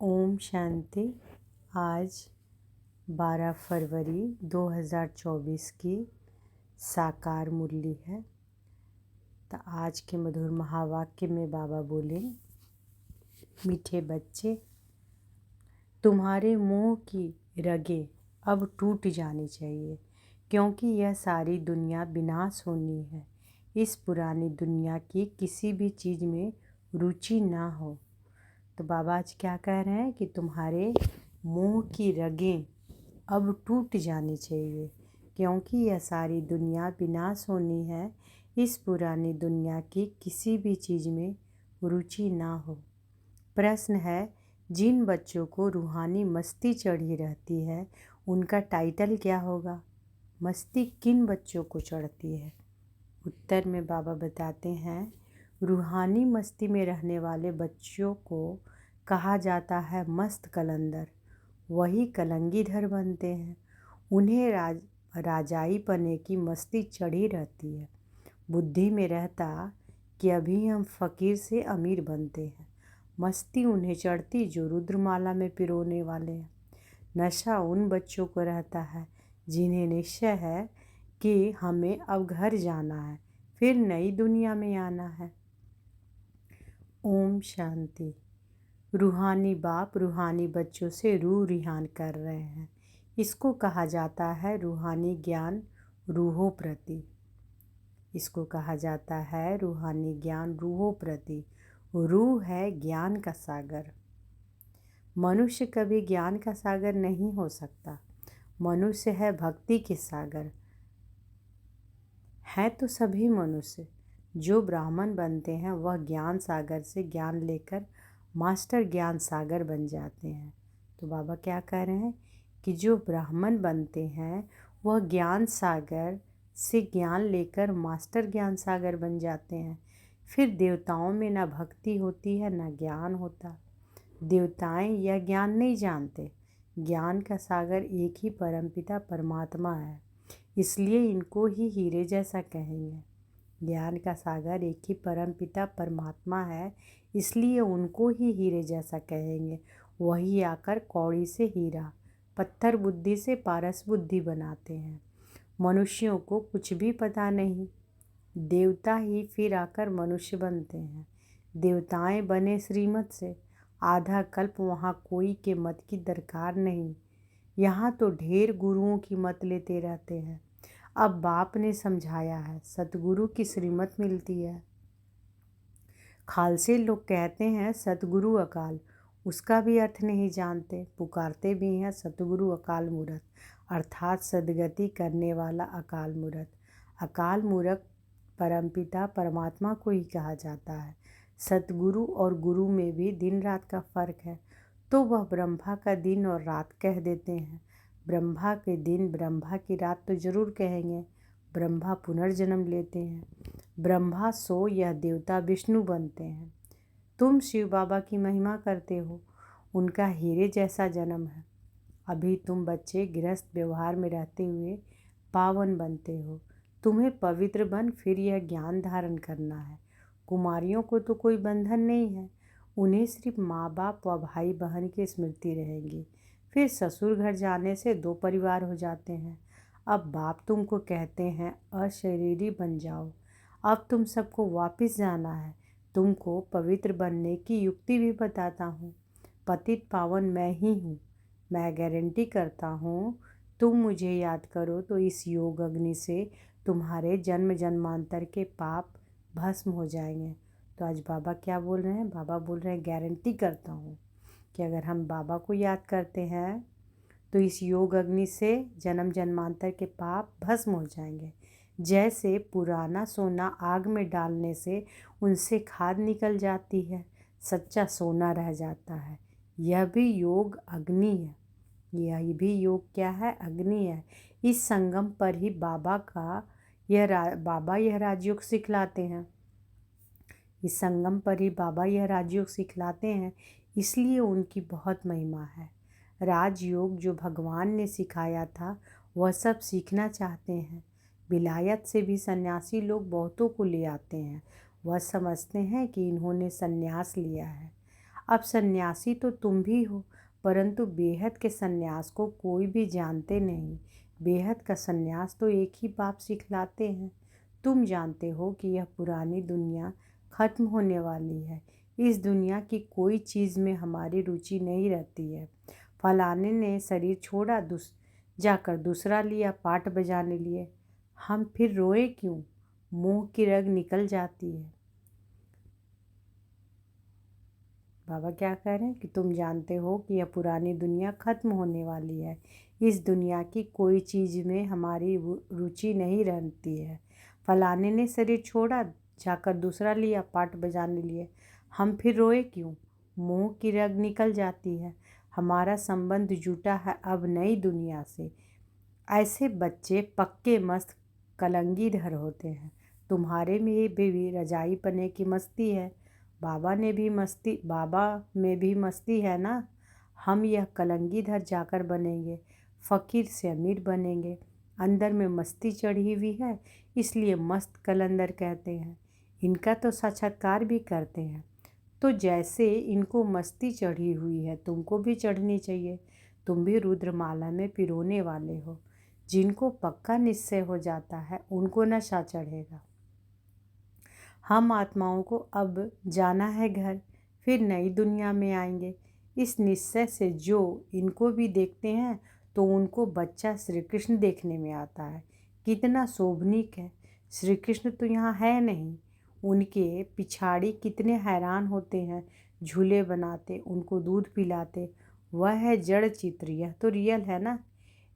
ओम शांति। आज 12 फरवरी 2024 की साकार मुरली है। तो आज के मधुर महावाक्य में बाबा बोले, मीठे बच्चे, तुम्हारे मुंह की रगें अब टूट जानी चाहिए, क्योंकि यह सारी दुनिया विनाश होनी है। इस पुरानी दुनिया की किसी भी चीज़ में रुचि ना हो। तो बाबा आज क्या कह रहे हैं कि तुम्हारे मुंह की रगें अब टूट जानी चाहिए, क्योंकि यह सारी दुनिया विनाश होनी है। इस पुरानी दुनिया की किसी भी चीज़ में रुचि ना हो। प्रश्न है, जिन बच्चों को रूहानी मस्ती चढ़ी रहती है उनका टाइटल क्या होगा? मस्ती किन बच्चों को चढ़ती है? उत्तर में बाबा बताते हैं, रूहानी मस्ती में रहने वाले बच्चों को कहा जाता है मस्त कलंदर। वही कलंगीधर बनते हैं। उन्हें राजाई पने की मस्ती चढ़ी रहती है। बुद्धि में रहता कि अभी हम फ़कीर से अमीर बनते हैं। मस्ती उन्हें चढ़ती जो रुद्रमाला में पिरोने वाले हैं। नशा उन बच्चों को रहता है जिन्हें निश्चय है कि हमें अब घर जाना है, फिर नई दुनिया में आना है। ओम शांति। रूहानी बाप रूहानी बच्चों से रूह रिहान कर रहे हैं। इसको कहा जाता है रूहानी ज्ञान रूहों प्रति। इसको कहा जाता है रूहानी ज्ञान रूहों प्रति। रूह है ज्ञान का सागर। मनुष्य कभी ज्ञान का सागर नहीं हो सकता। मनुष्य है भक्ति के सागर। है तो सभी मनुष्य। जो ब्राह्मण बनते हैं वह ज्ञान सागर से ज्ञान लेकर मास्टर ज्ञान सागर बन जाते हैं। तो बाबा क्या कह रहे हैं कि जो ब्राह्मण बनते हैं वह ज्ञान सागर से ज्ञान लेकर मास्टर ज्ञान सागर बन जाते हैं। फिर देवताओं में ना भक्ति होती है ना ज्ञान होता। देवताएं यह ज्ञान नहीं जानते। ज्ञान का सागर एक ही परमपिता परमात्मा है, इसलिए इनको ही हीरे जैसा कहेंगे। ज्ञान का सागर एक ही परमपिता परमात्मा है, इसलिए उनको ही हीरे जैसा कहेंगे। वही आकर कौड़ी से हीरा, पत्थर बुद्धि से पारस बुद्धि बनाते हैं। मनुष्यों को कुछ भी पता नहीं। देवता ही फिर आकर मनुष्य बनते हैं। देवताएं बने श्रीमत से। आधा कल्प वहाँ कोई के मत की दरकार नहीं। यहाँ तो ढेर गुरुओं की मत लेते रहते हैं। अब बाप ने समझाया है, सतगुरु की श्रीमत मिलती है। खालसे लोग कहते हैं सतगुरु अकाल, उसका भी अर्थ नहीं जानते। पुकारते भी हैं सतगुरु अकाल मूरत, अर्थात सदगति करने वाला अकाल मूरत। अकाल मूरत परमपिता परमात्मा को ही कहा जाता है। सतगुरु और गुरु में भी दिन रात का फर्क है, तो वह ब्रह्मा का दिन और रात कह देते हैं। ब्रह्मा के दिन ब्रह्मा की रात तो जरूर कहेंगे। ब्रह्मा पुनर्जन्म लेते हैं। ब्रह्मा सो यह देवता विष्णु बनते हैं। तुम शिव बाबा की महिमा करते हो, उनका हीरे जैसा जन्म है। अभी तुम बच्चे गृहस्थ व्यवहार में रहते हुए पावन बनते हो। तुम्हें पवित्र बन फिर यह ज्ञान धारण करना है। कुमारियों को तो कोई बंधन नहीं है। उन्हें सिर्फ माँ बाप व भाई बहन की स्मृति रहेगी। फिर ससुर घर जाने से दो परिवार हो जाते हैं। अब बाप तुमको कहते हैं अशरीरी बन जाओ। अब तुम सबको वापस जाना है। तुमको पवित्र बनने की युक्ति भी बताता हूँ। पतित पावन मैं ही हूँ। मैं गारंटी करता हूँ, तुम मुझे याद करो तो इस योग अग्नि से तुम्हारे जन्म जन्मांतर के पाप भस्म हो जाएंगे। तो आज बाबा क्या बोल रहे हैं? बाबा बोल रहे हैं गारंटी करता हूँ कि अगर हम बाबा को याद करते हैं तो इस योग अग्नि से जन्म जन्मांतर के पाप भस्म हो जाएंगे। जैसे पुराना सोना आग में डालने से उनसे खाद निकल जाती है, सच्चा सोना रह जाता है। यह भी योग अग्नि है। यह भी योग क्या है? अग्नि है। इस संगम पर ही बाबा यह राजयोग सिखलाते हैं। इस संगम पर ही बाबा यह राजयोग सिखलाते हैं, इसलिए उनकी बहुत महिमा है। राजयोग जो भगवान ने सिखाया था वह सब सीखना चाहते हैं। विलायत से भी सन्यासी लोग बहुतों को ले आते हैं। वह समझते हैं कि इन्होंने सन्यास लिया है। अब सन्यासी तो तुम भी हो, परंतु बेहद के सन्यास को कोई भी जानते नहीं। बेहद का सन्यास तो एक ही बाप सिखलाते हैं। तुम जानते हो कि यह पुरानी दुनिया खत्म होने वाली है। इस दुनिया की कोई चीज़ में हमारी रुचि नहीं रहती है। फलाने ने शरीर छोड़ा, जाकर दूसरा लिया, पाट बजाने लिए। हम फिर रोए क्यों? मुंह की रग निकल जाती है। बाबा क्या कह रहे हैं कि तुम जानते हो कि यह पुरानी दुनिया खत्म होने वाली है। इस दुनिया की कोई चीज़ में हमारी रुचि नहीं रहती है। फलाने ने शरीर छोड़ा, जाकर दूसरा लिया, पाट बजाने लिए। हम फिर रोए क्यों? मुंह की रग निकल जाती है। हमारा संबंध जुटा है अब नई दुनिया से। ऐसे बच्चे पक्के मस्त कलंगीधर होते हैं। तुम्हारे में भी रजाई पने की मस्ती है। बाबा में भी मस्ती है ना। हम यह कलंगीधर जाकर बनेंगे, फ़कीर से अमीर बनेंगे। अंदर में मस्ती चढ़ी हुई है, इसलिए मस्त कलंदर कहते हैं। इनका तो साक्षात्कार भी करते हैं। तो जैसे इनको मस्ती चढ़ी हुई है, तुमको भी चढ़नी चाहिए। तुम भी रुद्रमाला में पिरोने वाले हो। जिनको पक्का निश्चय हो जाता है उनको नशा चढ़ेगा। हम आत्माओं को अब जाना है घर, फिर नई दुनिया में आएंगे। इस निश्चय से जो इनको भी देखते हैं तो उनको बच्चा श्री कृष्ण देखने में आता है। कितना शोभनीक है। श्री कृष्ण तो यहाँ है नहीं। उनके पिछाड़ी कितने हैरान होते हैं। झूले बनाते, उनको दूध पिलाते। वह है जड़ चित्र, यह तो रियल है ना।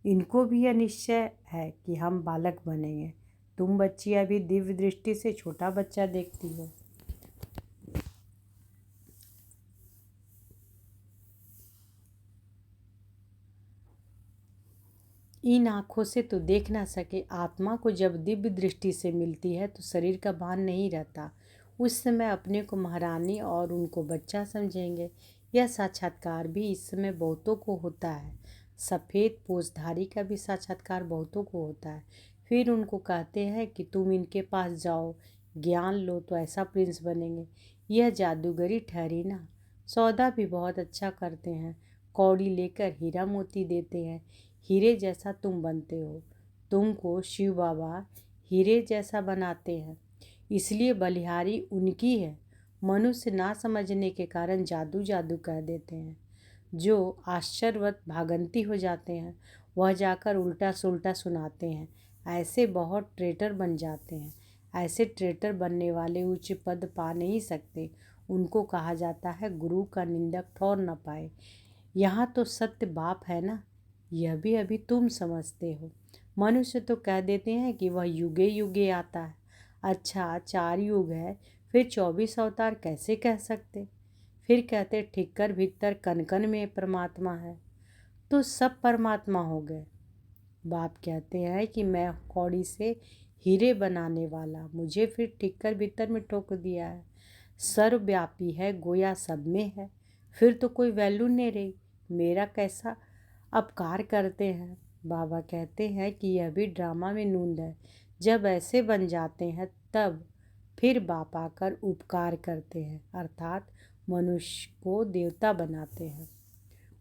इनको भी यह निश्चय है कि हम बालक बनेंगे। तुम बच्ची अभी दिव्य दृष्टि से छोटा बच्चा देखती हो। इन आँखों से तो देख ना सके। आत्मा को जब दिव्य दृष्टि से मिलती है तो शरीर का भान नहीं रहता। उस समय अपने को महारानी और उनको बच्चा समझेंगे। यह साक्षात्कार भी इस समय बहुतों को होता है। सफ़ेद पोषधारी का भी साक्षात्कार बहुतों को होता है। फिर उनको कहते हैं कि तुम इनके पास जाओ, ज्ञान लो तो ऐसा प्रिंस बनेंगे। यह जादूगरी ठहरी ना। सौदा भी बहुत अच्छा करते हैं। कौड़ी लेकर हीरा मोती देते हैं। हीरे जैसा तुम बनते हो। तुमको शिव बाबा हीरे जैसा बनाते हैं, इसलिए बलिहारी उनकी है। मनुष्य ना समझने के कारण जादू जादू कह देते हैं। जो आश्चर्यवत भागंती हो जाते हैं वह जाकर उल्टा सुल्टा सुनाते हैं। ऐसे बहुत ट्रेटर बन जाते हैं। ऐसे ट्रेटर बनने वाले उच्च पद पा नहीं सकते। उनको कहा जाता है गुरु का निंदक ठौर न पाए। यहाँ तो सत्य बाप है ना। यह भी अभी तुम समझते हो। मनुष्य तो कह देते हैं कि वह युगे युगे आता है। अच्छा 4 युग है, फिर 24 अवतार कैसे कह सकते? फिर कहते ठिक्कर भीतर कन कन में परमात्मा है। तो सब परमात्मा हो गए। बाप कहते हैं कि मैं कौड़ी से हीरे बनाने वाला, मुझे फिर ठिक्कर भीतर में ठोक दिया है। सर्वव्यापी है, गोया सब में है। फिर तो कोई वैल्यू नहीं रही। मेरा कैसा अपकार करते हैं। बाबा कहते हैं कि यह भी ड्रामा में नूंद है। जब ऐसे बन जाते हैं तब फिर बाप आकर उपकार करते हैं, अर्थात मनुष्य को देवता बनाते हैं।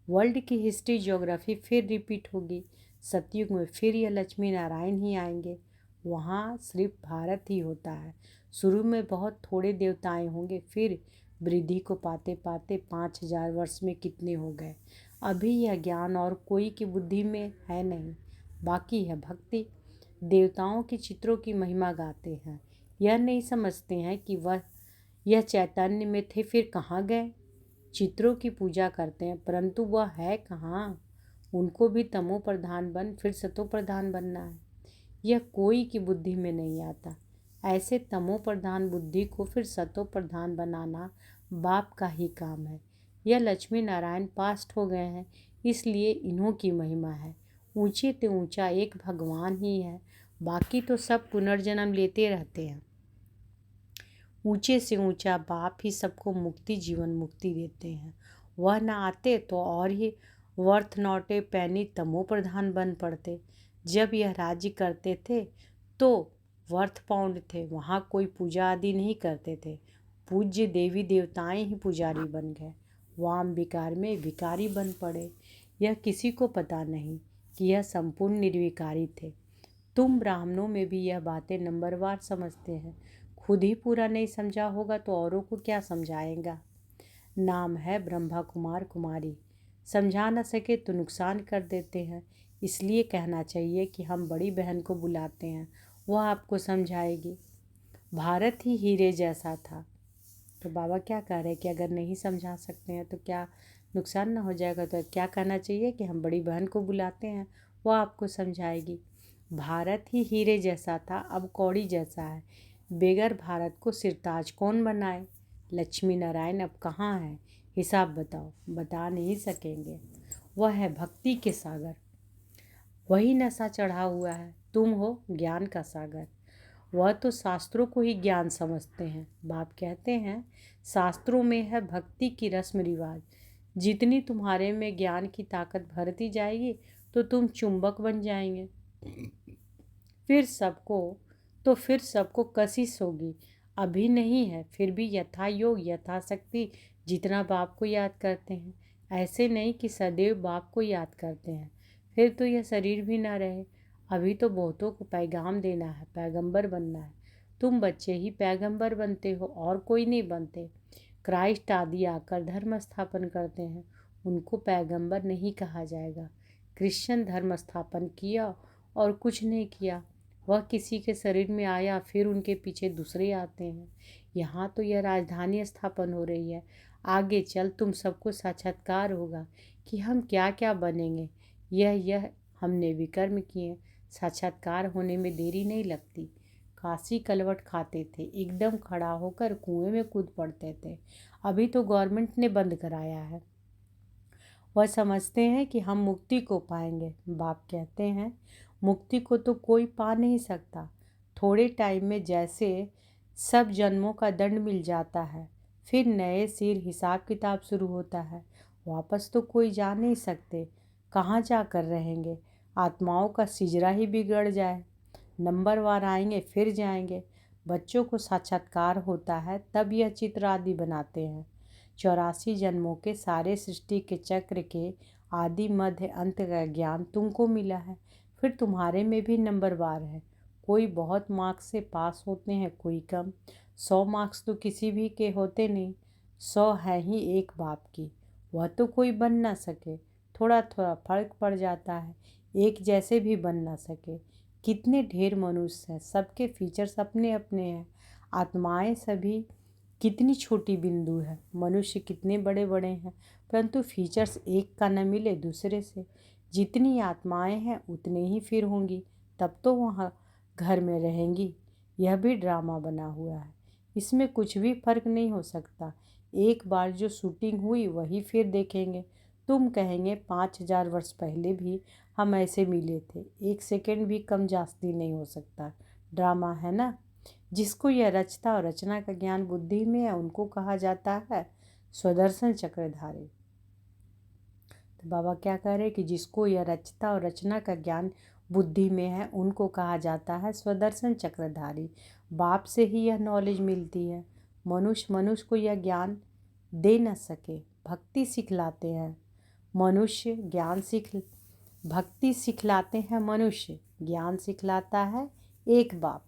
वर्ल्ड की हिस्ट्री ज्योग्राफी फिर रिपीट होगी। सतयुग में फिर यह लक्ष्मी नारायण ही आएंगे। वहाँ सिर्फ भारत ही होता है। शुरू में बहुत थोड़े देवताएं होंगे, फिर वृद्धि को पाते पाते 5000 वर्ष में कितने हो गए। अभी यह ज्ञान और कोई की बुद्धि में है नहीं, बाकी है भक्ति। देवताओं के चित्रों की महिमा गाते हैं। यह नहीं समझते हैं कि वह यह चैतन्य में थे, फिर कहाँ गए। चित्रों की पूजा करते हैं, परंतु वह है कहाँ। उनको भी तमो प्रधान बन फिर सतो प्रधान बनना है। यह कोई की बुद्धि में नहीं आता। ऐसे तमो प्रधान बुद्धि को फिर सतो प्रधान बनाना बाप का ही काम है। यह लक्ष्मी नारायण पास्ट हो गए हैं, इसलिए इन्हों की महिमा है। ऊंचे ते ऊंचा एक भगवान ही है, बाकी तो सब पुनर्जन्म लेते रहते हैं। ऊंचे से ऊंचा बाप ही सबको मुक्ति जीवन मुक्ति देते हैं। वह न आते तो और ही वर्थ नॉटे पैनी तमो प्रधान बन पड़ते। जब यह राज्य करते थे तो वर्थ पाउंड थे, वहाँ कोई पूजा आदि नहीं करते थे। पूज्य देवी देवताएं ही पुजारी बन गए। वाम विकार में विकारी बन पड़े। यह किसी को पता नहीं कि यह संपूर्ण निर्विकारी थे। तुम ब्राह्मणों में भी यह बातें नंबरवार समझते हैं। खुद ही पूरा नहीं समझा होगा तो औरों को क्या समझाएगा। नाम है ब्रह्मा कुमार कुमारी, समझा न सके तो नुकसान कर देते हैं। इसलिए कहना चाहिए कि हम बड़ी बहन को बुलाते हैं, वह आपको समझाएगी। भारत ही हीरे जैसा था। तो बाबा क्या कह रहे हैं कि अगर नहीं समझा सकते हैं तो क्या नुकसान ना हो जाएगा। तो क्या कहना चाहिए कि हम बड़ी बहन को बुलाते हैं, वह आपको समझाएगी। भारत ही हीरे जैसा था, अब कौड़ी जैसा है। बेगर भारत को सिरताज कौन बनाए। लक्ष्मी नारायण अब कहाँ है, हिसाब बताओ। बता नहीं सकेंगे। वह है भक्ति के सागर, वही नशा चढ़ा हुआ है। तुम हो ज्ञान का सागर। वह तो शास्त्रों को ही ज्ञान समझते हैं। बाप कहते हैं शास्त्रों में है भक्ति की रस्म रिवाज। जितनी तुम्हारे में ज्ञान की ताकत भरती जाएगी तो तुम चुंबक बन जाएंगे। फिर सबको कशिश होगी। अभी नहीं है, फिर भी यथा योग यथाशक्ति जितना बाप को याद करते हैं। ऐसे नहीं कि सदैव बाप को याद करते हैं, फिर तो यह शरीर भी ना रहे। अभी तो बहुतों को पैगाम देना है, पैगंबर बनना है। तुम बच्चे ही पैगंबर बनते हो और कोई नहीं बनते। क्राइस्ट आदि आकर धर्म स्थापन करते हैं, उनको पैगंबर नहीं कहा जाएगा। क्रिश्चियन धर्म स्थापन किया और कुछ नहीं किया। वह किसी के शरीर में आया, फिर उनके पीछे दूसरे आते हैं। यहाँ तो यह राजधानी स्थापन हो रही है। आगे चल तुम सबको साक्षात्कार होगा कि हम क्या क्या बनेंगे। यह हमने विकर्म किए। साक्षात्कार होने में देरी नहीं लगती। काशी कलवट खाते थे, एकदम खड़ा होकर कुएं में कूद पड़ते थे। अभी तो गवर्नमेंट ने बंद कराया है। वह समझते हैं कि हम मुक्ति को पाएंगे। बाप कहते हैं मुक्ति को तो कोई पा नहीं सकता। थोड़े टाइम में जैसे सब जन्मों का दंड मिल जाता है, फिर नए सिर हिसाब किताब शुरू होता है। वापस तो कोई जा नहीं सकते, कहाँ जाकर रहेंगे। आत्माओं का सिजरा ही बिगड़ जाए। नंबरवार आएंगे फिर जाएंगे। बच्चों को साक्षात्कार होता है तब यह चित्र आदि बनाते हैं। 84 जन्मों के सारे सृष्टि के चक्र के आदि मध्य अंत का ज्ञान तुमको मिला है। फिर तुम्हारे में भी नंबरवार है। कोई बहुत मार्क्स से पास होते हैं, कोई कम। 100 मार्क्स तो किसी भी के होते नहीं। 100 है ही एक बाप की, वह तो कोई बन ना सके। थोड़ा थोड़ा फर्क पड़ जाता है, एक जैसे भी बन ना सके। कितने ढेर मनुष्य हैं, सबके फीचर्स अपने अपने हैं। आत्माएं सभी कितनी छोटी बिंदु है, मनुष्य कितने बड़े बड़े हैं, परंतु फीचर्स एक का न मिले दूसरे से। जितनी आत्माएं हैं उतने ही फिर होंगी, तब तो वहाँ घर में रहेंगी। यह भी ड्रामा बना हुआ है, इसमें कुछ भी फर्क नहीं हो सकता। एक बार जो शूटिंग हुई वही फिर देखेंगे। तुम कहेंगे 5000 वर्ष पहले भी हम ऐसे मिले थे। एक सेकंड भी कम जास्ती नहीं हो सकता। ड्रामा है ना। जिसको यह रचता और रचना का ज्ञान बुद्धि में है उनको कहा जाता है स्वदर्शन चक्रधारी। तो बाबा क्या कह रहे हैं कि जिसको यह रचता और रचना का ज्ञान बुद्धि में है उनको कहा जाता है स्वदर्शन चक्रधारी। बाप से ही यह नॉलेज मिलती है। मनुष्य को यह ज्ञान दे न सके, भक्ति सिखलाते हैं। भक्ति सिखलाते हैं मनुष्य, ज्ञान सिखलाता है एक बाप।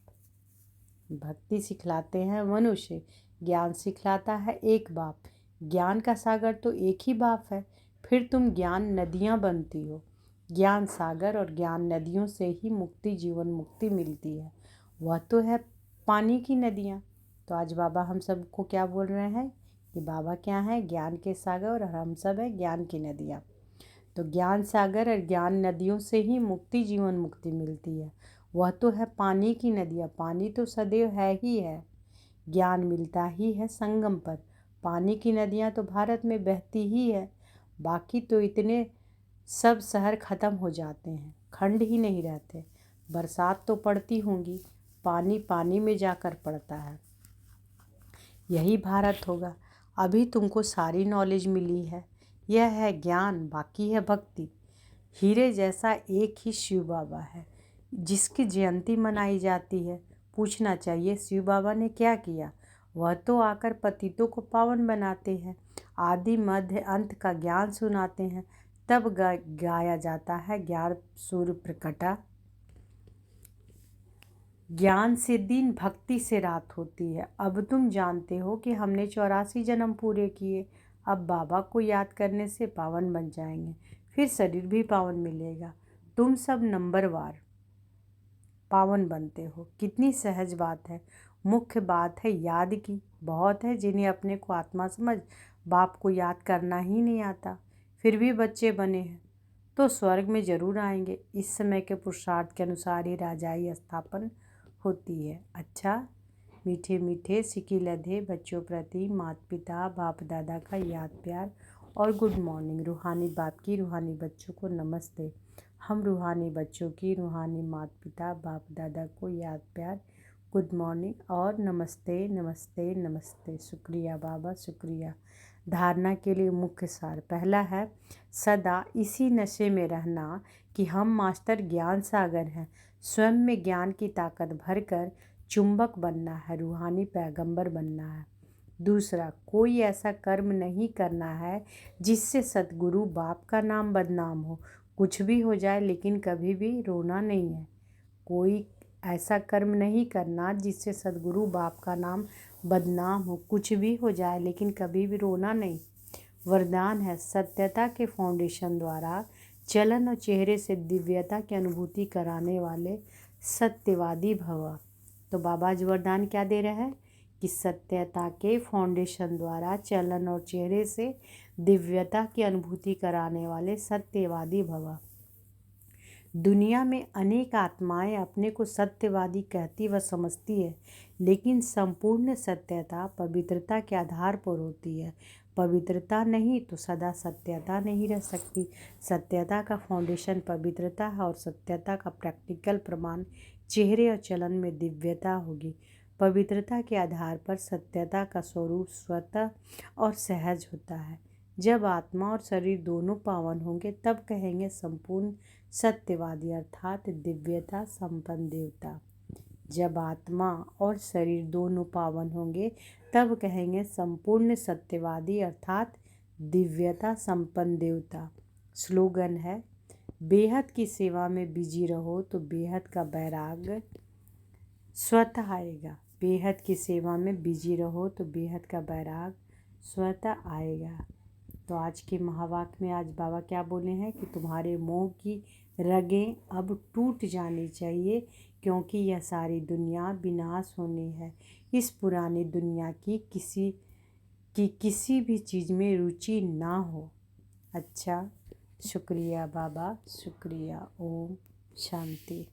भक्ति सिखलाते हैं मनुष्य, ज्ञान सिखलाता है एक बाप। ज्ञान का सागर तो एक ही बाप है। फिर तुम ज्ञान नदियाँ बनती हो। ज्ञान सागर और ज्ञान नदियों से ही मुक्ति, जीवन मुक्ति मिलती है। वह तो है पानी की नदियाँ। तो आज बाबा हम सबको क्या बोल रहे हैं कि बाबा क्या है, ज्ञान के सागर और हम सब है ज्ञान की नदियाँ। तो ज्ञान सागर और ज्ञान नदियों से ही मुक्ति, जीवन मुक्ति मिलती है। वह तो है पानी की नदियाँ। पानी तो सदैव है ही है, ज्ञान मिलता ही है संगम पर। पानी की नदियाँ तो भारत में बहती ही है। बाकी तो इतने सब शहर ख़त्म हो जाते हैं, खंड ही नहीं रहते। बरसात तो पड़ती होंगी, पानी पानी में जाकर पड़ता है। यही भारत होगा। अभी तुमको सारी नॉलेज मिली है। यह है ज्ञान, बाकी है भक्ति। हीरे जैसा एक ही शिव बाबा है जिसकी जयंती मनाई जाती है। पूछना चाहिए शिव बाबा ने क्या किया। वह तो आकर पतितों को पावन बनाते हैं। आदि मध्य अंत का ज्ञान सुनाते हैं। तब गाया जाता है ज्ञान सूर्य प्रकटा। ज्ञान से दिन, भक्ति से रात होती है। अब तुम जानते हो कि हमने 84 जन्म पूरे किए। अब बाबा को याद करने से पावन बन जाएंगे, फिर शरीर भी पावन मिलेगा। तुम सब नंबरवार पावन बनते हो। कितनी सहज बात है। मुख्य बात है याद की। बहुत है जिन्हें अपने को आत्मा समझ बाप को याद करना ही नहीं आता, फिर भी बच्चे बने हैं, तो स्वर्ग में जरूर आएंगे। इस समय के पुरुषार्थ के अनुसार ही राजाई स्थापन होती है। अच्छा, मीठे मीठे सिकी लधे बच्चों प्रति माता पिता बाप दादा का याद प्यार और गुड मॉर्निंग। रूहानी बाप की रूहानी बच्चों को नमस्ते। हम रूहानी बच्चों की रूहानी माता पिता बाप दादा को याद प्यार, गुड मॉर्निंग और नमस्ते नमस्ते नमस्ते। शुक्रिया बाबा, शुक्रिया। धारणा के लिए मुख्य सार। पहला है सदा इसी नशे में रहना कि हम मास्टर ज्ञान सागर हैं। स्वयं में ज्ञान की ताकत भरकर चुंबक बनना है, रूहानी पैगंबर बनना है। दूसरा, कोई ऐसा कर्म नहीं करना है जिससे सतगुरु बाप का नाम बदनाम हो। कुछ भी हो जाए लेकिन कभी भी रोना नहीं है। कोई ऐसा कर्म नहीं करना जिससे सतगुरु बाप का नाम बदनाम हो। कुछ भी हो जाए लेकिन कभी भी रोना नहीं। वरदान है सत्यता के फाउंडेशन द्वारा चलन और चेहरे से दिव्यता की अनुभूति कराने वाले सत्यवादी भव। तो बाबा आज वरदान क्या दे रहा है कि सत्यता के फाउंडेशन द्वारा चलन और चेहरे से दिव्यता की अनुभूति कराने वाले सत्यवादी भव। दुनिया में अनेक आत्माएं अपने को सत्यवादी कहती व समझती है, लेकिन संपूर्ण सत्यता पवित्रता के आधार पर होती है। पवित्रता नहीं तो सदा सत्यता नहीं रह सकती। सत्यता का फाउंडेशन पवित्रता है और सत्यता का प्रैक्टिकल प्रमाण चेहरे और चलन में दिव्यता होगी। पवित्रता के आधार पर सत्यता का स्वरूप स्वतः और सहज होता है। जब आत्मा और शरीर दोनों पावन होंगे तब कहेंगे संपूर्ण सत्यवादी अर्थात दिव्यता संपन्न देवता। जब आत्मा और शरीर दोनों पावन होंगे तब कहेंगे संपूर्ण सत्यवादी अर्थात दिव्यता संपन्न देवता। स्लोगन है बेहद की सेवा में बिजी रहो तो बेहद का बैराग स्वतः आएगा। बेहद की सेवा में बिजी रहो तो बेहद का बैराग स्वतः आएगा। तो आज के महावाक्य में आज बाबा क्या बोले हैं कि तुम्हारे मोह की रगें अब टूट जानी चाहिए, क्योंकि यह सारी दुनिया विनाश होनी है। इस पुरानी दुनिया की किसी भी चीज़ में रुचि ना हो। अच्छा, शुक्रिया बाबा, शुक्रिया। ओम शांति।